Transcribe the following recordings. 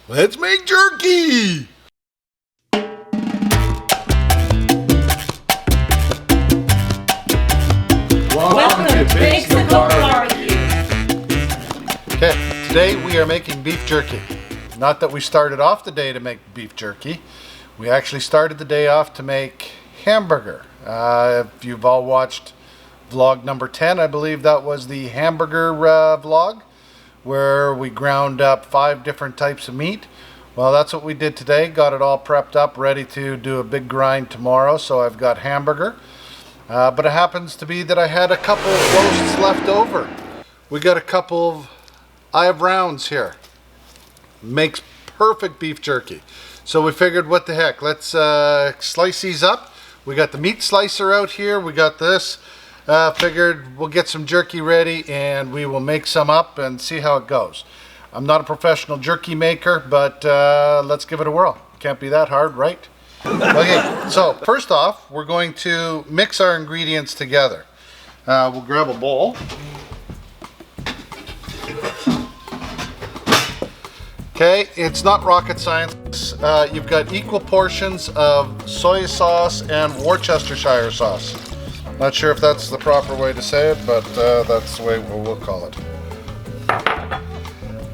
Let's make jerky! Welcome to Big Cigar Barbecue. Okay, today we are making beef jerky. Not that we started off the day to make beef jerky. We actually started the day off to make hamburger. If you've all watched vlog number 10, I believe that was the hamburger vlog, where we ground up 5 different types of meat. Well, that's what we did today. Got it all prepped up, ready to do a big grind tomorrow. So I've got hamburger. But it happens to be that I had a couple of roasts left over. We got a couple of eye of rounds here. Makes perfect beef jerky. So we figured, what the heck, let's slice these up. We got the meat slicer out here. We got this. Figured we'll get some jerky ready and we will make some up and see how it goes. I'm not a professional jerky maker, but let's give it a whirl. Can't be that hard, right? Okay, so first off, we're going to mix our ingredients together. We'll grab a bowl. Okay, it's not rocket science. You've got equal portions of soy sauce and Worcestershire sauce. Not sure if that's the proper way to say it, but that's the way we'll call it.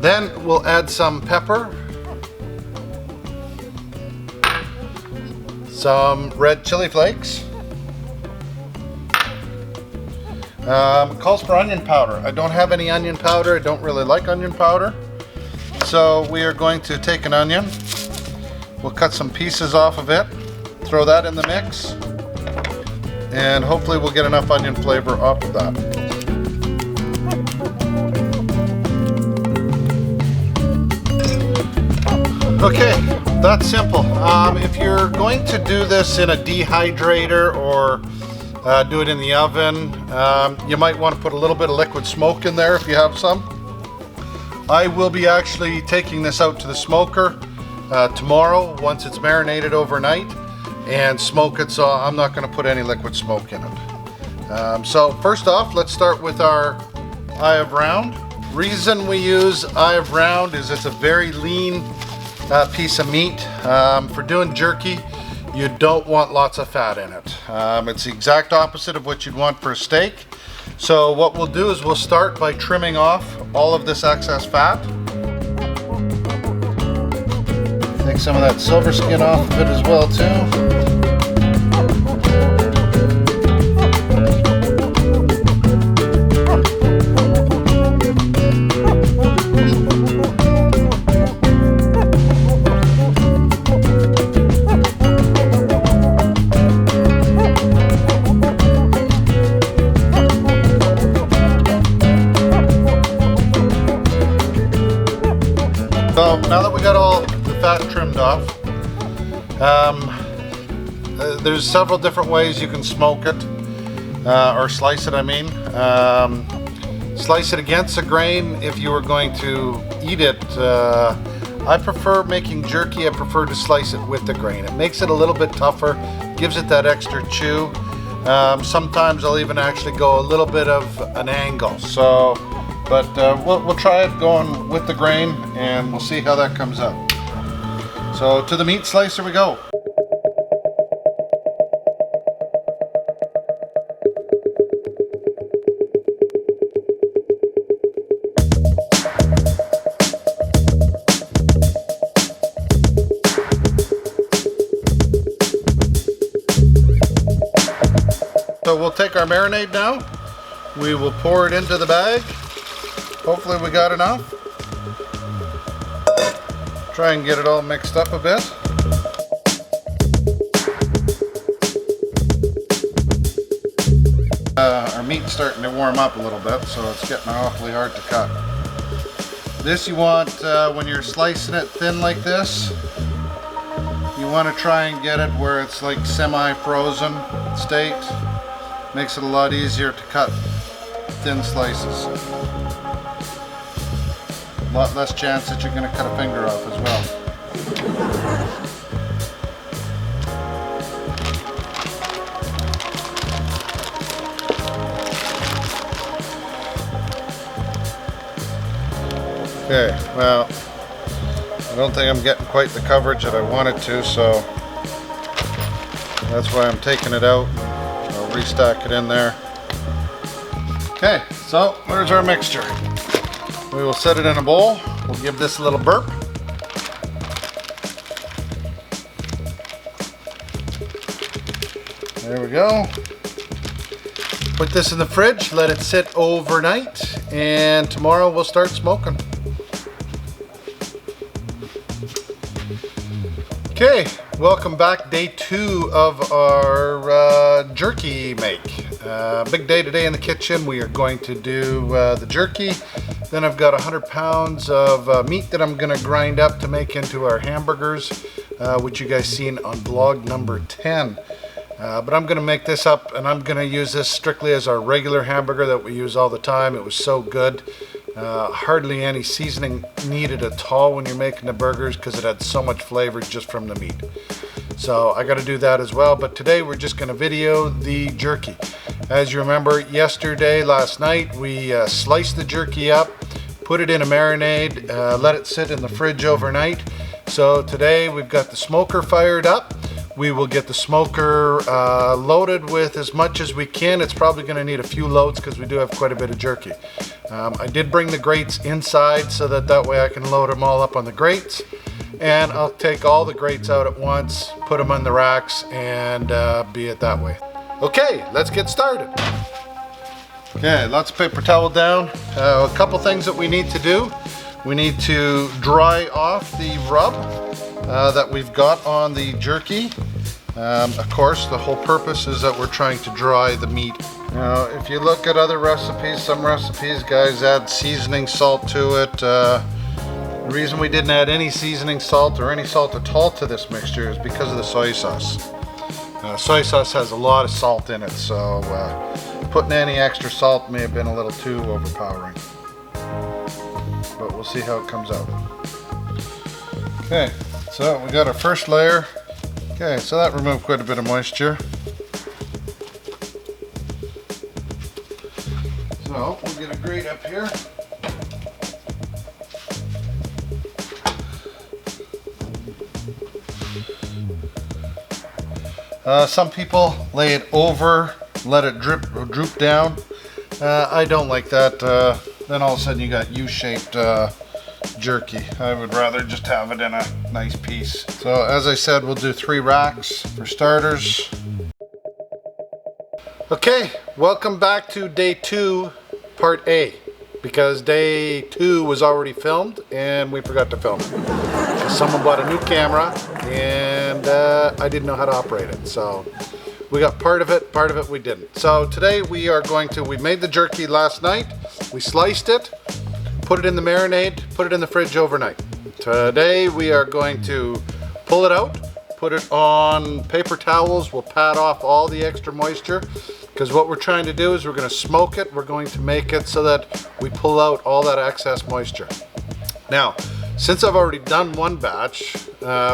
Then we'll add some pepper, some red chili flakes. Calls for onion powder. I don't have any onion powder. I don't really like onion powder. So we are going to take an onion. We'll cut some pieces off of it, throw that in the mix, and hopefully we'll get enough onion flavor off of that. Okay, that's simple. If you're going to do this in a dehydrator or do it in the oven, you might want to put a little bit of liquid smoke in there if you have some. I will be actually taking this out to the smoker tomorrow once it's marinated overnight and smoke it, so I'm not going to put any liquid smoke in it. So first off, let's start with our eye of round. Reason we use eye of round is it's a very lean piece of meat. For doing jerky, you don't want lots of fat in it. It's the exact opposite of what you'd want for a steak. So what we'll do is we'll start by trimming off all of this excess fat. Take some of that silver skin off of it as well too. So now that we got all the fat trimmed off, there's several different ways you can smoke it, or slice it, I mean. Slice it against the grain if you were going to eat it. I prefer making jerky, I prefer to slice it with the grain. It makes it a little bit tougher, gives it that extra chew. Sometimes I'll even actually go a little bit of an angle. But we'll try it going with the grain and we'll see how that comes out. So to the meat slicer we go. So we'll take our marinade now. We will pour it into the bag. Hopefully we got enough. Try and get it all mixed up a bit. Our meat's starting to warm up a little bit, so it's getting awfully hard to cut. This you want, when you're slicing it thin like this, you want to try and get it where it's like semi-frozen state. Makes it a lot easier to cut thin slices. A lot less chance that you're going to cut a finger off as well. Okay, well, I don't think I'm getting quite the coverage that I wanted to, so that's why I'm taking it out. I'll restack it in there. Okay, so there's our mixture. We will set it in a bowl. We'll give this a little burp. There we go. Put this in the fridge, let it sit overnight, and tomorrow we'll start smoking. Okay, welcome back. Day 2 of our jerky make. Big day today in the kitchen. We are going to do the jerky. Then I've got 100 pounds of meat that I'm going to grind up to make into our hamburgers, which you guys seen on vlog number 10. But I'm going to make this up, and I'm going to use this strictly as our regular hamburger that we use all the time. It was so good. Hardly any seasoning needed at all when you're making the burgers because it had so much flavor just from the meat. So I got to do that as well. But today we're just going to video the jerky. As you remember, last night, we sliced the jerky up, put it in a marinade, let it sit in the fridge overnight. So today we've got the smoker fired up. We will get the smoker loaded with as much as we can. It's probably going to need a few loads because we do have quite a bit of jerky. I did bring the grates inside so that way I can load them all up on the grates. And I'll take all the grates out at once, put them on the racks, and be it that way. Okay, let's get started. Okay, lots of paper towel down. A couple things that we need to do. We need to dry off the rub that we've got on the jerky. Of course, the whole purpose is that we're trying to dry the meat. Now, if you look at other recipes, some recipes, guys, add seasoning salt to it. The reason we didn't add any seasoning salt or any salt at all to this mixture is because of the soy sauce. Soy sauce has a lot of salt in it, so putting any extra salt may have been a little too overpowering. But we'll see how it comes out. Okay, so we got our first layer. Okay, so that removed quite a bit of moisture. So we'll get a grate up here. Some people lay it over, let it droop down. I don't like that. Then all of a sudden you got U-shaped jerky. I would rather just have it in a nice piece. So as I said, we'll do 3 racks for starters. Okay, welcome back to day 2, part A, because day 2 was already filmed and we forgot to film it. Someone bought a new camera and I didn't know how to operate it. So we got part of it we didn't. So today we made the jerky last night. We sliced it, put it in the marinade, put it in the fridge overnight. Today we are going to pull it out, put it on paper towels. We'll pat off all the extra moisture because what we're trying to do is we're going to smoke it. We're going to make it so that we pull out all that excess moisture. Now, since I've already done one batch,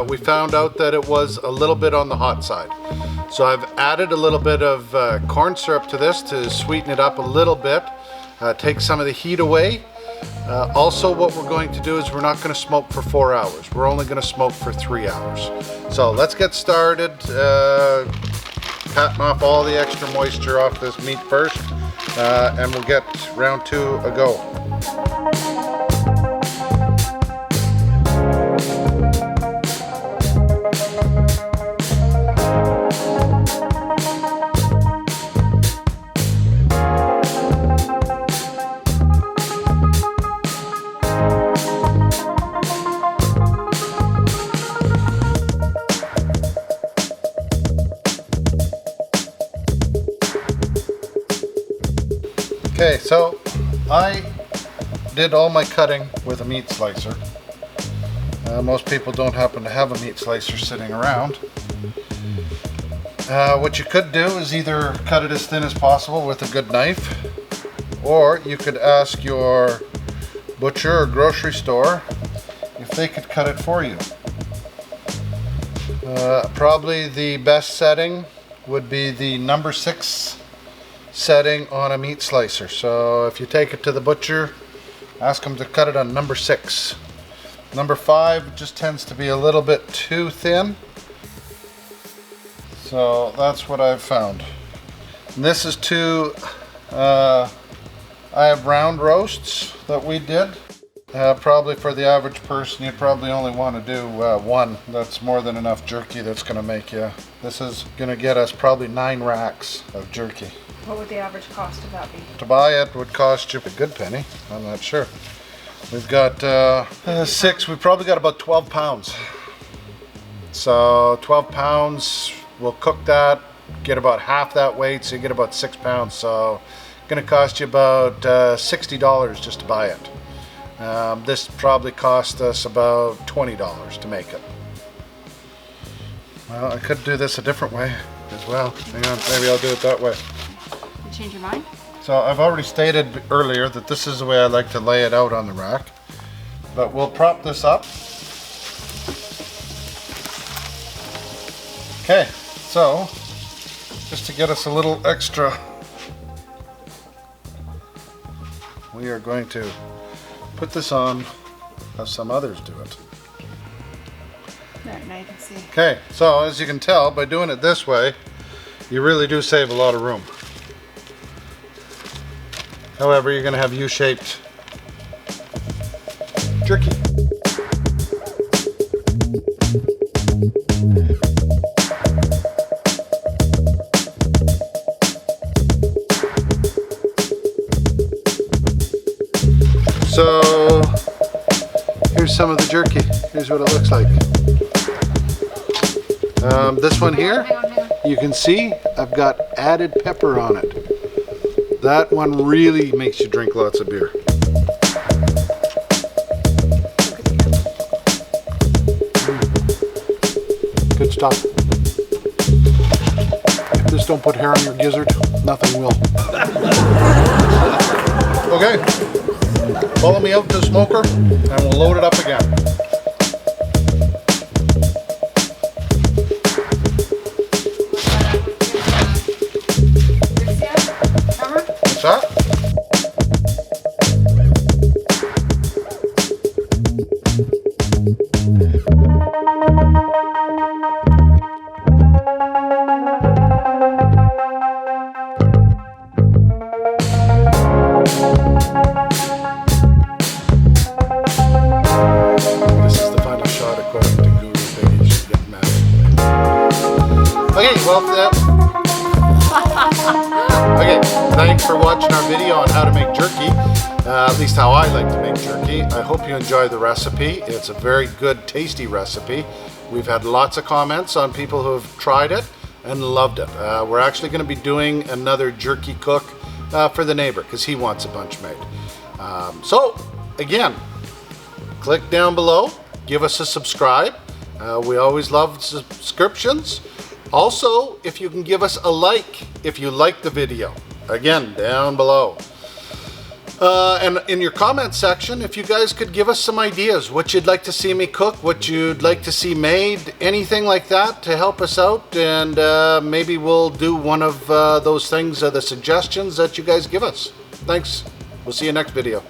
we found out that it was a little bit on the hot side. So I've added a little bit of corn syrup to this to sweeten it up a little bit, take some of the heat away. Also, what we're going to do is we're not going to smoke for 4 hours. We're only going to smoke for 3 hours. So let's get started. Patting off all the extra moisture off this meat first, and we'll get round 2 a go. Okay, so I did all my cutting with a meat slicer. Most people don't happen to have a meat slicer sitting around. What you could do is either cut it as thin as possible with a good knife, or you could ask your butcher or grocery store if they could cut it for you. Probably the best setting would be the number 6 setting on a meat slicer. So if you take it to the butcher, ask them to cut it on number 6. Number 5 just tends to be a little bit too thin. So that's what I've found. And this is I have round roasts that we did. Probably for the average person, you'd probably only want to do one. That's more than enough jerky that's going to make you. This is going to get us probably 9 racks of jerky. What would the average cost of that be? To buy it would cost you a good penny. I'm not sure. We've got 6. We've probably got about 12 pounds. So 12 pounds, we'll cook that, get about half that weight, so you get about 6 pounds. So it's going to cost you about $60 just to buy it. This probably cost us about $20 to make it. Well, I could do this a different way as well. Hang on, maybe I'll do it that way. You change your mind? So I've already stated earlier that this is the way I like to lay it out on the rack. But we'll prop this up. Okay, so just to get us a little extra, we are going to put this on, have some others do it. There, now you can see. Okay, so as you can tell, by doing it this way, you really do save a lot of room. However, you're going to have U-shaped jerky. So here's some of the jerky. Here's what it looks like. This one here, you can see I've got added pepper on it. That one really makes you drink lots of beer. Good stuff. If this don't put hair on your gizzard, nothing will. Okay, follow me out to the smoker and we'll load it up again. What's that? This is the final shot according to Guru Piggy. She's getting mad. Okay, well, okay, thanks for watching our video on how to make jerky, at least how I like to make jerky. I hope you enjoy the recipe. It's a very good, tasty recipe. We've had lots of comments on people who have tried it and loved it. We're actually going to be doing another jerky cook for the neighbor because he wants a bunch made. So, again, click down below, give us a subscribe. We always love subscriptions. Also, if you can give us a like if you like the video. Again, down below. And in your comment section, if you guys could give us some ideas, what you'd like to see me cook, what you'd like to see made, anything like that to help us out, and maybe we'll do one of those things, the suggestions that you guys give us. Thanks. We'll see you next video.